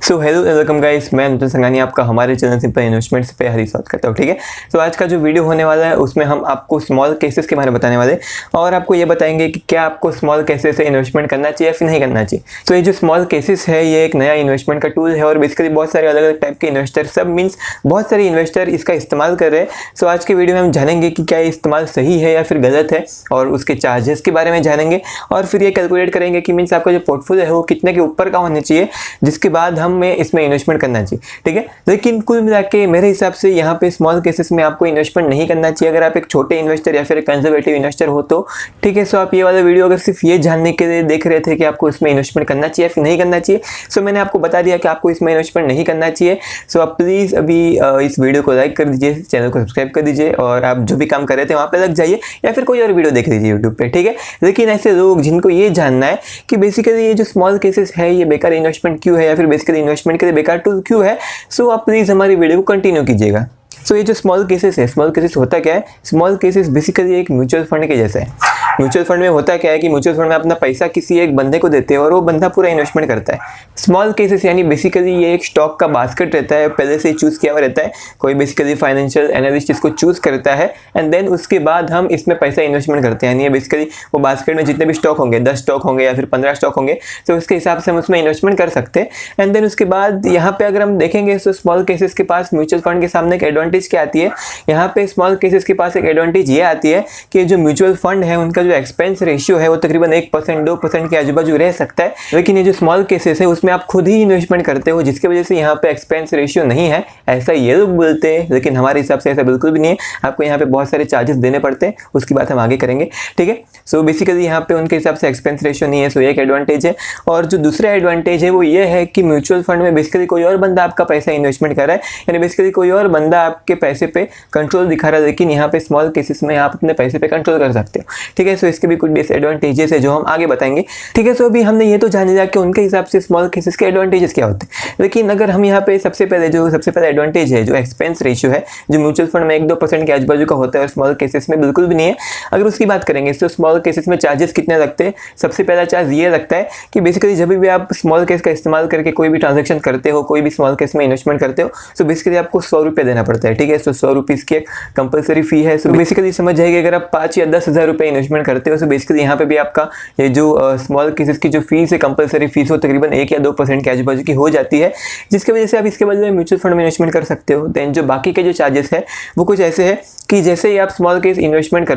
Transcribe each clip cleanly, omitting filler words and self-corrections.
So hello welcome guys, मैं अनुज संगानी आपका हमारे चैनल सिंपल इन्वेस्टमेंट्स पे हरी स्वागत करता हूँ। ठीक है, तो आज का जो वीडियो होने वाला है उसमें हम आपको स्मॉल केसेस के बारे में बताने वाले और आपको ये बताएंगे कि क्या आपको स्मॉल केसेस से इन्वेस्टमेंट करना चाहिए या फिर नहीं करना चाहिए। तो ये जो स्मॉल केसेस है ये एक नया इन्वेस्टमेंट का टूल है और बेसिकली बहुत सारे अलग अलग टाइप के इन्वेस्टर सब मीन्स बहुत सारे इन्वेस्टर इसका इस्तेमाल कर रहे हैं। सो आज के वीडियो में हम जानेंगे कि क्या ये इस्तेमाल सही है या फिर गलत है और उसके चार्जेस के बारे में जानेंगे और फिर ये कैलकुलेट करेंगे कि मीन्स आपका जो पोर्टफोलियो है वो कितने के ऊपर का होना चाहिए जिसके बाद हमें इसमें इन्वेस्टमेंट करना चाहिए। ठीक है, लेकिन कुल मिला के मेरे हिसाब से यहाँ पे स्मॉल केसेस में आपको इन्वेस्टमेंट नहीं करना चाहिए अगर आप एक छोटे इन्वेस्टर या फिर एक कंजर्वेटिव इन्वेस्टर हो तो। ठीक है, सो आप ये वाला वीडियो अगर सिर्फ ये जानने के लिए देख रहे थे कि आपको इसमें इन्वेस्टमेंट करना चाहिए या फिर नहीं करना चाहिए, सो मैंने आपको बता दिया कि आपको इसमें इन्वेस्टमेंट नहीं करना चाहिए। सो आप प्लीज़ अभी इस वीडियो को लाइक कर दीजिए, चैनल को सब्सक्राइब कर दीजिए और आप जो भी काम कर रहे थे वहाँ पे लग जाइए या फिर कोई और वीडियो देख लीजिए यूट्यूब पे। ठीक है, लेकिन ऐसे लोग जिनको ये जानना है कि बेसिकली ये जो स्मॉल केसेस है ये बेकार इन्वेस्टमेंट क्यों है या फिर बेसिकली इन्वेस्टमेंट के लिए बेकार टूल क्यों है, सो आप प्लीज़ हमारी वीडियो को कंटिन्यू कीजिएगा। सो ये जो स्मॉल केसेस है, स्मॉल केसेस होता क्या है? स्मॉल केसेस बेसिकली एक म्यूचुअल फंड के जैसा है। म्यूचुअल फंड में होता क्या है कि म्यूचुअल फंड में अपना पैसा किसी एक बंदे को देते हैं और वो बंदा पूरा इन्वेस्टमेंट करता है। स्मॉल केसेस यानी बेसिकली ये एक स्टॉक का बास्केट रहता है, पहले से ही चूज़ किया हुआ रहता है, कोई बेसिकली फाइनेंशियल एनालिस्ट इसको चूज़ करता है एंड देन उसके बाद हम इसमें पैसा इन्वेस्टमेंट करते हैं। यानी बेसिकली वो बास्केट में जितने भी स्टॉक होंगे, 10 स्टॉक होंगे या फिर 15 स्टॉक होंगे, तो उसके हिसाब से हम उसमें इन्वेस्टमेंट कर सकते हैं। एंड देन उसके बाद यहाँ पे अगर हम देखेंगे तो स्मॉल केसेस के पास म्यूचुअल फंड के सामने एक एडवांटेज क्या आती है, यहाँ पे स्मॉल केसेस के पास एक एडवांटेज ये आती है कि जो म्यूचुअल फंड है उनका जो एक्सपेंस रेशियो है वो तकरीबन 1% 2% के आजू बाजू रह सकता है, लेकिन ये जो स्मॉल केसेस है उसमें आप खुद ही इन्वेस्टमेंट करते हो जिसकी वजह से यहाँ पे एक्सपेंस रेशियो नहीं है, ऐसा ये लोग बोलते हैं, लेकिन हमारे हिसाब से ऐसा बिल्कुल भी नहीं है। आपको यहाँ पे बहुत सारे चार्जेस देने पड़ते हैं, उसकी बात हम आगे करेंगे। ठीक है, सो बेसिकली यहाँ पे उनके हिसाब से एक्सपेंस रेशियो नहीं है, सो एक एडवांटेज है। और जो दूसरा एडवांटेज है वो ये है कि म्यूचुअल फंड में बेसिकली कोई और बंदा आपका पैसा इन्वेस्टमेंट कर रहा है, यानी बेसिकली कोई और बंदा आपके पैसे पे कंट्रोल दिखा रहा है, लेकिन यहाँ पे स्मॉल केसेस में आप अपने पैसे पे कंट्रोल कर सकते हो। ठीक है, सो इसके भी कुछ डिसएडवांटेजेस है जो हम आगे बताएंगे। ठीक है, सो अभी हमने ये तो जान लिया कि उनके हिसाब से स्मॉल केसेस के एडवांटेजेस क्या होते हैं, लेकिन अगर हम यहाँ पे सबसे पहले एडवांटेज है जो एक्सपेंस रेशियो है, जो म्यूचुअल फंड में 1-2% के आजू बाजू का होता है और स्मॉल केसेस में बिल्कुल भी नहीं है, अगर उसकी बात करेंगे तो स्मॉल केसेस में चार्जेस कितने लगते हैं। सबसे पहला चार्ज ये लगता है कि बेसिकली जब भी आप स्मॉल केस का इस्तेमाल करके कोई भी ट्रांजेक्शन करते हो, कोई भी स्मॉल केस में इन्वेस्टमेंट करते हो, तो बेसिकली आपको 100 रुपये देना पड़ता है। ठीक है, सो 100 रुपीज़ की एक कंपलसरी फी है। सो बेसिकली समझ जाएगी अगर आप 5 या 10 हज़ार रुपये इन्वेस्टमेंट करते हो, सो बेसिकली यहाँ पे भी आपका ये जो स्मॉल केसेस की जो फीस है, कंपलसरी फीस, वो तकरीबन 1 या 2% के आजू बाजू की हो जाती है, जिसकी वजह से आप इसके बदले म्यूचुअल फंड में इन्वेस्टमेंट कर सकते हो। देन जो बाकी के जो चार्जेस है वो कुछ ऐसे है कि जैसे ही आप स्मॉल केस में इन्वेस्टमेंट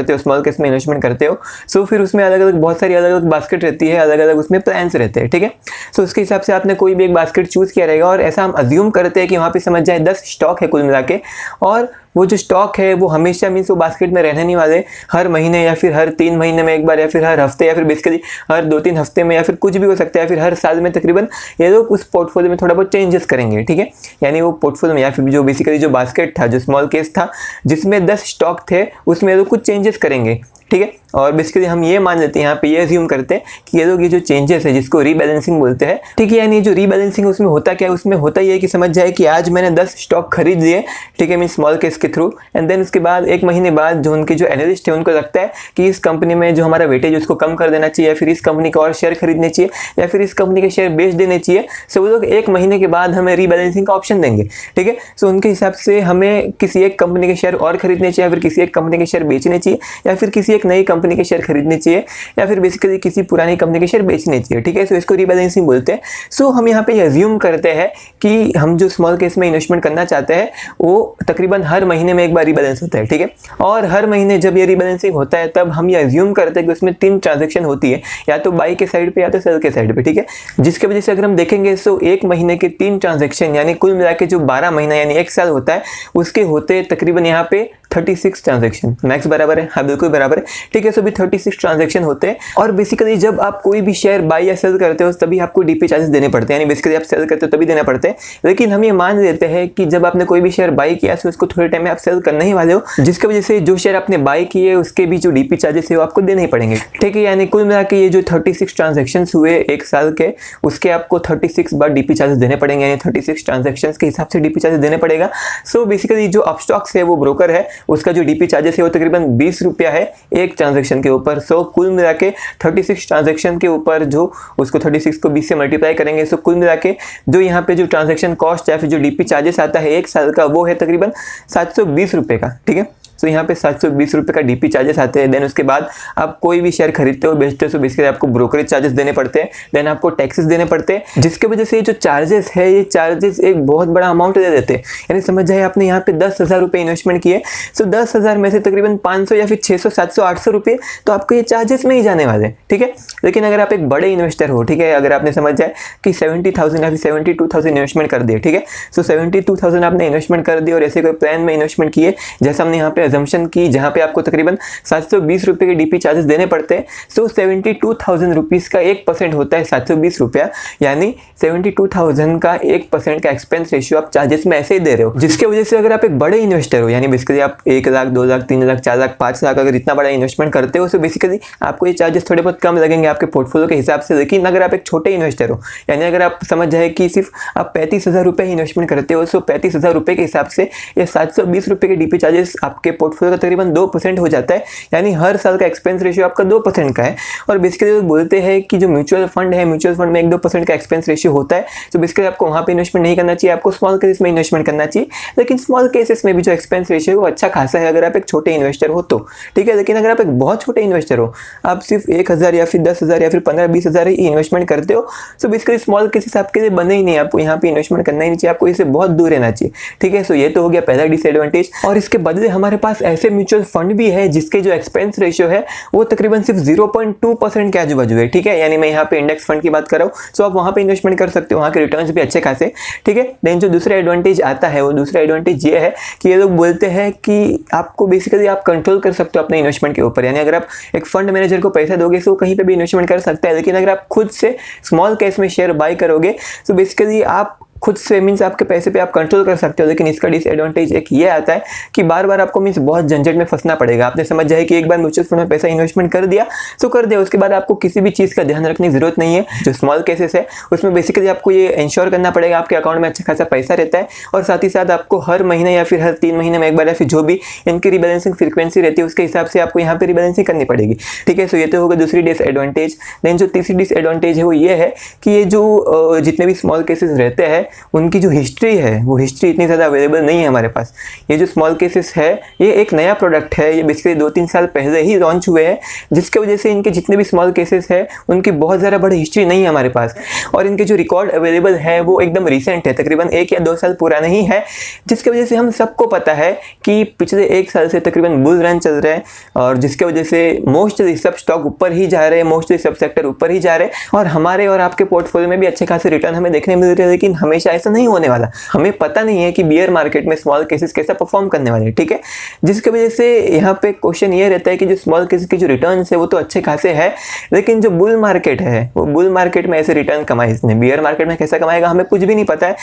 करते हो, सो फिर उसमें बहुत सारी अलग अलग बास्केट रहती है, अलग अलग उसमें प्लान्स रहते हैं। ठीक है, सो उसके हिसाब से आपने कोई भी एक बास्केट चूज़ किया रहेगा और ऐसा हम अज्यूम करते हैं कि वहाँ पे समझ जाए 10 स्टॉक है कुल मिला के, और वो जो स्टॉक है वो हमेशा मीन्स वो बास्केट में रहने नहीं वाले, हर महीने या फिर हर 3 महीने में एक बार या फिर हर हफ्ते या फिर बेसिकली हर 2-3 हफ्ते में या फिर कुछ भी हो सकता है या फिर हर साल में तकरीबन ये लोग उस पोर्टफोलियो में थोड़ा बहुत चेंजेस करेंगे। ठीक है, यानी वो पोर्टफोलियो में या फिर जो बेसिकली जो बास्केट था, जो स्मॉल केस था जिसमें 10 स्टॉक थे, उसमें ये लोग कुछ चेंजेस करेंगे। ठीक है, और बेसिकली हम ये मान लेते हैं, यहाँ पे ये अज्यूम करते हैं कि ये लोग ये जो चेंजेस है जिसको रीबैलेंसिंग बोलते हैं। ठीक है, यानी जो रीबैलेंसिंग उसमें होता क्या है, उसमें होता ये है कि समझ जाए कि आज मैंने 10 स्टॉक खरीद लिए, ठीक है, मीन स्मॉल केस के थ्रू, एंड देन उसके बाद 1 महीने बाद जो उनके जो एनालिस्ट है उनको लगता है कि इस कंपनी में जो हमारा वेटेज उसको कम कर देना चाहिए या फिर इस कंपनी का और शेयर खरीदने चाहिए या फिर इस कंपनी के शेयर बेच देने चाहिए। सो वो लोग 1 महीने के बाद हमें रीबैलेंसिंग का ऑप्शन देंगे। ठीक है, सो उनके हिसाब से हमें किसी एक कंपनी के शेयर और खरीदने चाहिए या फिर किसी एक कंपनी के शेयर बेचने चाहिए या फिर किसी एक नई कंपनी के शेयर खरीदने चाहिए या फिर बेसिकली किसी पुरानी कंपनी के शेयर बेचने चाहिए। ठीक है, सो इसको रीबैलेंसिंग बोलते हैं। सो हम यहाँ पे अज्यूम करते हैं कि हम जो स्मॉल केस में इन्वेस्टमेंट करना चाहते हैं वो तकरीबन हर महीने में एक बार रीबैलेंस होता है। ठीक है, और हर महीने जब ये रीबैलेंसिंग होता है तब हम ये अज्यूम करते हैं कि उसमें 3 ट्रांजेक्शन होती है, या तो बाई के साइड पे या तो सेल के साइड पे। ठीक है, जिसकी वजह से अगर हम देखेंगे तो 1 महीने के 3 ट्रांजेक्शन यानी कुल मिला के जो 12 महीना यानी 1 साल होता है उसके होते तकरीबन यहाँ पे 36 ट्रांजेक्शन। मैक्स बराबर है, हाँ बिल्कुल बराबर है। ठीक है, सो भी 36 ट्रांजेक्शन होते हैं और बेसिकली जब आप कोई भी शेयर बाई या सेल करते हो तभी आपको डीपी चार्जेस देने पड़ते हैं, यानी बेसिकली आप सेल करते हो तभी देना पड़ते हैं। लेकिन हम ये मान लेते हैं कि जब आपने कोई भी शेयर बाई किया तो उसको थोड़े टाइम में आप सेल करने ही वाले हो, जिसकी वजह से जो शेयर आपने बाई किए उसके भी जो डीपी चार्जेस है वो आपको देने ही पड़ेंगे। ठीक है, यानी कुल मिला के ये जो 36 ट्रांजेक्शन हुए 1 साल के, उसके आपको 36 बार डीपी चार्जेस देने पड़ेंगे, यानी 36 ट्रांजेक्शन के हिसाब से डीपी चार्जेस देने पड़ेगा। सो बेसिकली जो अपस्टॉक्स है वो ब्रोकर है उसका जो डीपी चार्जेस है वो तकरीबन 20 रुपया है एक ट्रांजेक्शन के ऊपर। सो कुल मिला के 36 ट्रांजेक्शन के ऊपर जो उसको 36 को 20 से मल्टीप्लाई करेंगे, सो कुल मिला के जो यहाँ पे जो ट्रांजेक्शन कॉस्ट या फिर जो डीपी चार्जेस आता है एक साल का, वो है तकरीबन 720 रुपये का। ठीक है, तो यहाँ पे 720 रुपये का डीपी चार्जेस आते हैं। देन उसके बाद आप कोई भी शेयर खरीदते हो बेचते हो, तो बेसिकली आपको ब्रोकरेज चार्जेस देने पड़ते हैं, देन आपको टैक्सेस देने पड़ते हैं, जिसके वजह से ये जो चार्जेस है ये चार्जेस एक बहुत बड़ा अमाउंट दे देते हैं। यानी समझ जाए आपने यहाँ पे 10,000 रुपये इन्वेस्टमेंट किए, सो 10,000 में से तकरीबन 500 या फिर 600 700 800 रुपये तो आपको ये चार्जेस में ही जाने वाले। ठीक है, लेकिन अगर आप एक बड़े इन्वेस्टर हो, ठीक है, अगर आपने समझ जाए कि 70,000 या फिर 72,000 इन्वेस्टमेंट कर दिए, ठीक है, सो 72,000 आपने इन्वेस्टमेंट कर दिए और ऐसे कोई प्लान में इन्वेस्टमेंट किए, जैसा हमने यहाँ पे अजम्पशन की, जहाँ पे आपको तकरीबन 720 रुपये के डीपी चार्जेस देने पड़ते हैं। सो 72,000 रुपीज़ का 1% होता है 720 रुपया, यानी 72,000 का 1% का एक्सपेंस रेशियो आप चार्जेस में ऐसे ही दे रहे हो, जिसके वजह से अगर आप एक बड़े इन्वेस्टर हो, यानी बेसिकली आप 1 लाख 2 लाख 3 लाख 4 लाख 5 लाख अगर इतना बड़ा इन्वेस्टमेंट करते हो, तो बेसिकली आपको ये चार्जेस थोड़े बहुत कम लगेंगे आपके पोर्टफोलियो के हिसाब से। लेकिन अगर आप एक छोटे इन्वेस्टर हो, यानी अगर आप समझ जाए कि सिर्फ आप 35,000 रुपये इन्वेस्टमेंट करते हो, सो 35,000 रुपये के हिसाब से ये 720 रुपये के डीपी चार्जेस आपके पोर्टफोलियो का तकरीबन 2% हो जाता है, यानी हर साल का एक्सपेंस रेशियो आपका 2% का है। और बेसिकली वो बोलते हैं कि जो म्यूचुअल फंड है, म्यूचुअल फंड में 1-2% का एक्सपेंस रेशियो होता है, तो बेसिकली आपको वहाँ पे इन्वेस्टमेंट नहीं करना चाहिए, आपको स्मॉल केसेस में इन्वेस्टमेंट करना चाहिए। लेकिन स्मॉल केसेस में भी जो एक्सपेंस रेशियो है वो अच्छा खासा है अगर आप एक छोटे इन्वेस्टर हो तो। ठीक है, लेकिन अगर आप एक बहुत छोटे इन्वेस्टर हो, आप सिर्फ 1,000 या फिर 10,000 या फिर 15-20,000 ही इन्वेस्टमेंट करते हो, तो बेसिकली स्मॉल केसेस आपके लिए बने ही नहीं, आपको यहाँ पे इन्वेस्टमेंट करना ही नहीं चाहिए, आपको इससे बहुत दूर रहना चाहिए। ठीक है, सो ये तो हो गया पहला डिसएडवांटेज। और इसके बदले हमारे पास ऐसे म्यूचुअल फंड भी है जिसके जो एक्सपेंस रेशियो है वो तकरीबन सिर्फ 0.2% के आजू बाजू है। ठीक है, यानी मैं यहाँ पे इंडेक्स फंड की बात कर रहा हूँ, सो आप वहाँ पे इन्वेस्टमेंट कर सकते हो, वहाँ के रिटर्न्स भी अच्छे खासे। ठीक है, देन जो दूसरा एडवांटेज आता है, वो दूसरा एडवांटेज ये है कि ये लोग बोलते हैं कि आपको बेसिकली आप कंट्रोल कर सकते हो अपने इन्वेस्टमेंट के ऊपर। यानी अगर आप एक फंड मैनेजर को पैसा दोगे तो कहीं पे भी इन्वेस्टमेंट कर सकता है, लेकिन अगर आप खुद से स्मॉल कैश में शेयर बाय करोगे तो बेसिकली आप खुद से मीन्स आपके पैसे पे आप कंट्रोल कर सकते हो। लेकिन इसका डिसएडवांटेज एक ये आता है कि बार बार आपको मीन्स बहुत झंझट में फंसना पड़ेगा। आपने समझ जाए कि एक बार म्यूचुअल फंड में पैसा इन्वेस्टमेंट कर दिया तो कर दिया, उसके बाद आपको किसी भी चीज़ का ध्यान रखने की जरूरत नहीं है। जो स्मॉल केसेस है उसमें बेसिकली आपको ये इंश्योर करना पड़ेगा आपके अकाउंट में अच्छा खासा पैसा रहता है, और साथ ही साथ आपको हर महीने या फिर हर 3 महीने में एक बार या फिर जो भी इनकी रिबैलेंसिंग फ्रीक्वेंसी रहती है उसके हिसाब से आपको यहाँ पे रिबैलेंसिंग करनी पड़ेगी। ठीक है, सो ये तो होगा दूसरी डिसएडवांटेज। देन जो तीसरी डिसएडवांटेज है वो ये है कि ये जो जितने भी स्मॉल केसेस रहते हैं उनकी जो हिस्ट्री है वो हिस्ट्री इतनी ज़्यादा अवेलेबल नहीं है हमारे पास। ये जो स्मॉल केसेस है ये एक नया प्रोडक्ट है, ये बेसिकली 2-3 साल पहले ही लॉन्च हुए हैं, जिसके वजह से इनके जितने भी स्मॉल केसेस है उनकी बहुत ज़्यादा बड़ी हिस्ट्री नहीं है हमारे पास, और इनके जो रिकॉर्ड अवेलेबल है वो एकदम रिसेंट है, तकरीबन 1 या 2 साल पुराना ही है, जिसकी वजह से हम सबको पता है कि पिछले 1 साल से तकरीबन बुल रन चल रहे हैं, और जिसके वजह से मोस्टली सब स्टॉक ऊपर ही जा रहे हैं, मोस्टली सब सेक्टर ऊपर ही जा रहे हैं, और हमारे और आपके पोर्टफोलियो में भी अच्छे खासे रिटर्न हमें देखने मिल रहे हैं। लेकिन हमेशा ऐसा नहीं होने वाला, हमें पता नहीं है कि बियर मार्केट में स्मॉल केसेस कैसा परफॉर्म करने वाले हैं। ठीक है, जिसकी वजह से यहाँ पे क्वेश्चन ये रहता है कि जो स्मॉल केसेस के जो रिटर्न्स है वो तो अच्छे खासे है, लेकिन जो बुल मार्केट है वो बुल मार्केट में ऐसे रिटर्न कमाए इसने, बियर मार्केट में कैसा कमाएगा हमें कुछ भी नहीं पता है।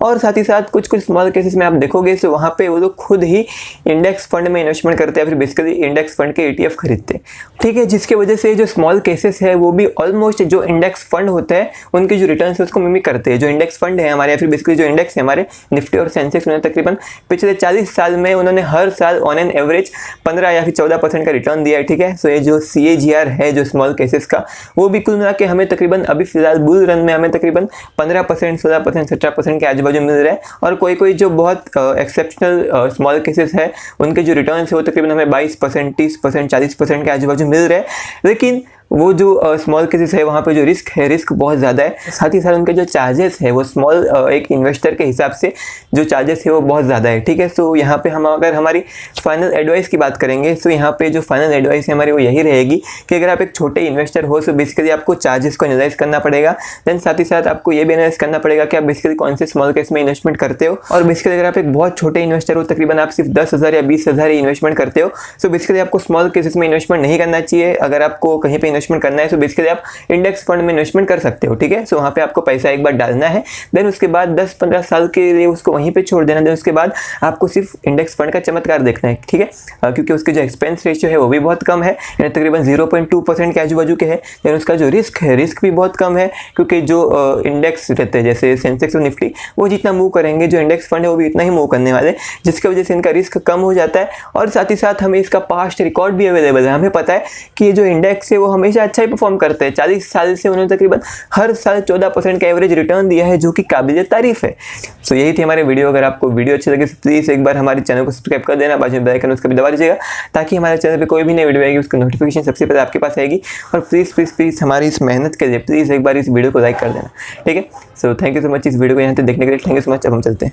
और साथ ही साथ कुछ स्मॉल केसेस में आप देखोगे तो वहाँ पे वो लोग खुद ही इंडेक्स फंड में इन्वेस्टमेंट करते हैं, फिर बेसिकली इंडेक्स फंड के ETF खरीदते हैं। ठीक है, जिसकी वजह से जो स्मॉल केसेस है वो भी ऑलमोस्ट जो इंडेक्स फंड होते हैं उनके जो रिटर्न है उसको मिमिक करते हैं। जो इंडेक्स फंड है हमारे, या फिर बेसिकली जो इंडेक्स है हमारे निफ्टी और सेंसेक्स, उन्होंने तकरीबन पिछले 40 साल में उन्होंने हर साल ऑन एन एवरेज 15 या फिर 14% का रिटर्न दिया है। ठीक है, सो ये जो CAGR है जो स्मॉल केसेस का, वो भी कुल मिला के हमें तकरीबन अभी फिलहाल बुल रन में हमें तकरीबन 15%, 16%, 17% के आजू बाजू मिल रहा है, और कोई कोई जो बहुत एक्सेप्शनल स्मॉल केसेस है उनके जो रिटर्न है वो तकरीबन हमें 22%, 30%, 40% के आजू बाजू मिल रहे हैं। लेकिन वो जो स्मॉल केसेस है वहाँ पे जो रिस्क है, रिस्क बहुत ज़्यादा है। साथ ही साथ उनके जो चार्जेस है वो स्मॉल एक इन्वेस्टर के हिसाब से जो चार्जेस है वो बहुत ज़्यादा है। ठीक है, सो यहाँ पे हम अगर हमारी फाइनल एडवाइस की बात करेंगे, सो यहाँ पे जो फाइनल एडवाइस है हमारी वो यही रहेगी कि अगर आप एक छोटे इन्वेस्टर हो तो बेसिकली आपको चार्जेस को एनालाइज करना पड़ेगा। देन साथ ही साथ आपको ये भी एनालाइज करना पड़ेगा कि आप बेसिकली कौन से स्मॉल केस में इन्वेस्टमेंट करते हो। और बेसिकली अगर आप एक बहुत छोटे इन्वेस्टर हो, तकरीबन आप सिर्फ 10,000 या 20,000 ही इन्वेस्टमेंट करते हो, सो बेसिकली आपको स्मॉल केसेस में इन्वेस्टमेंट नहीं करना चाहिए। अगर आपको कहीं पर इन्वेस्टमेंट करना है तो बेसिकली आप इंडेक्स फंड में इन्वेस्टमेंट कर सकते हो, ठीक है। सो वहाँ पे आपको पैसा एक बार डालना है, देन उसके बाद 10-15 साल के लिए उसको वहीं पे छोड़ देना, देन उसके बाद आपको सिर्फ इंडेक्स फंड का चमत्कार देखना है, ठीक है। क्योंकि उसके जो एक्सपेंस रेशियो है वो भी बहुत कम है, यानी तकरीबन 0.2% के आजू बाजू के है। देन उसका जो रिस्क है, रिस्क भी बहुत कम है, क्योंकि जो इंडेक्स रहते हैं जैसे सेंसेक्स और निफ्टी, वो जितना मूव करेंगे, जो इंडेक्स फंड है वो भी इतना ही मूव करने वाले, जिसकी वजह से इनका रिस्क कम हो जाता है। और साथ ही साथ हमें इसका पास्ट रिकॉर्ड भी अवेलेबल है। हमें पता है कि ये जो इंडेक्स है वो हमेशा अच्छा ही परफॉर्म करते हैं। 40 साल से उन्होंने तकरीबन हर साल 14% का एवरेज रिटर्न दिया है, जो कि काबिल तारीफ है। सो यही थी हमारे वीडियो। अगर आपको वीडियो अच्छी लगे तो प्लीज़ एक बार हमारे चैनल को सब्सक्राइब कर देना, बाजू में बेल आइकन उसका भी दबा दीजिएगा, ताकि हमारे चैनल पे कोई भी नई वीडियो आएगी उसकी नोटिफिकेशन सबसे पहले आपके पास आएगी। और प्लीज़ हमारी इस मेहनत के लिए प्लीज़ एक बार इस वीडियो को लाइक कर देना, ठीक है। So thank you so much इस वीडियो को यहाँ तक देखने के लिए। Thank you so much. अब हम चलते हैं।